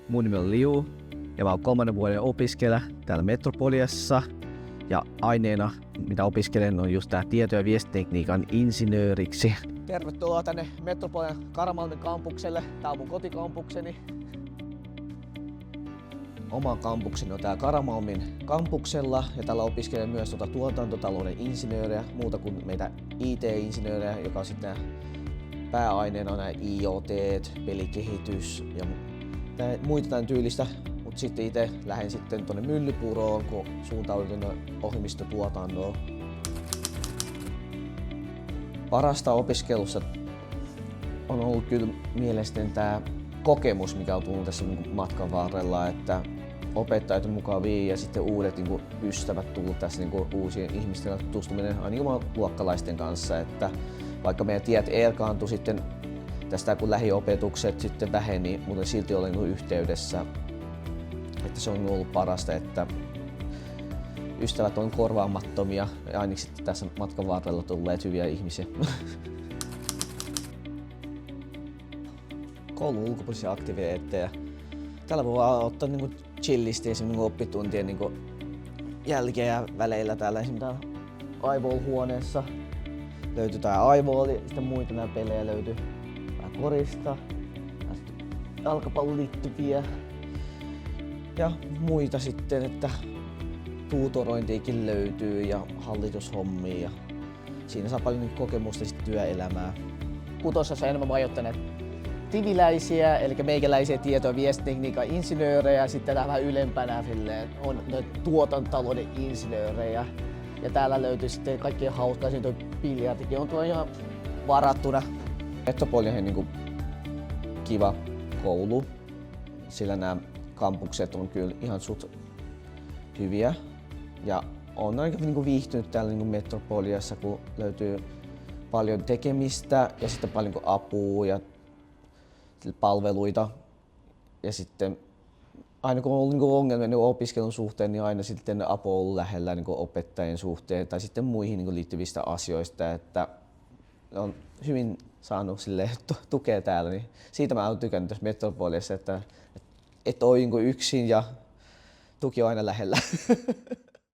Mun nimi on Liu ja mä oon 3. vuoden opiskelija täällä Metropoliassa. Ja aineena, mitä opiskelen, on just tää tieto- ja viestintätekniikan insinööriksi. Tervetuloa tänne Metropolian Karamalmin kampukselle. Tää on mun kotikampukseni. Oma kampukseni on täällä Karamalmin kampuksella ja täällä opiskelen myös tuotantotalouden insinöörejä, muuta kuin meitä IT-insinöörejä, joka on sitten pääaineena on nämä IoT, pelikehitys ja muita tämän tyylistä. Mutta sitten itse lähden sitten tuonne Myllypuroon, kun suuntaudun ohjelmistotuotantoon. Parasta opiskelussa on ollut kyllä mielestäni tämä kokemus, mikä on tullut tässä matkan varrella, että opettajat on mukavia ja sitten uudet ystävät tullut tässä uusien ihmisten kanssa tutustuminen ainakin luokkalaisten kanssa, että vaikka meidän tiet erkaantui sitten tästä kun lähiopetukset sitten väheni, mutta silti olen yhteydessä, että se on ollut parasta, että ystävät on korvaamattomia ja ainakin sitten tässä matkan varrella tulleet hyviä ihmisiä. Koulun ulkopuolisia aktiviteetteja. Täällä voi ottaa chillisti esimerkiksi oppituntien jälkeen ja väleillä täällä esimerkiksi Aivol-huoneessa löytyy tää Aivol ja sitten muita nää pelejä löytyy vähän korista, jalkapallon liittyviä ja muita sitten, että tuutorointiikin löytyy ja hallitushommia ja siinä saa paljon kokemusta sitten työelämää. Kutosessa enemmän majoittaneet tiviläisiä, eli meikäläisiä tieto- ja viestintätekniikan insinöörejä, ja sitten vähän ylempänä on tuotantotalouden insinöörejä. Ja täällä löytyy sitten kaikkien hauskaa, siinä toi biljardikin on tuolla ihan varattuna. Metropoli on kiva koulu, sillä nämä kampukset on kyllä ihan suht hyviä. Ja olen aika viihtynyt täällä Metropoliassa, kun löytyy paljon tekemistä ja sitten paljon apua ja palveluita. Ja sitten aina kun on ollut ongelmia opiskelun suhteen, niin aina sitten apu on ollut lähellä opettajien suhteen tai sitten muihin liittyvistä asioista, että on hyvin saanut tukea täällä. Niin siitä mä oon tykännyt tässä Metropoliassa, että et ole yksin ja tuki on aina lähellä.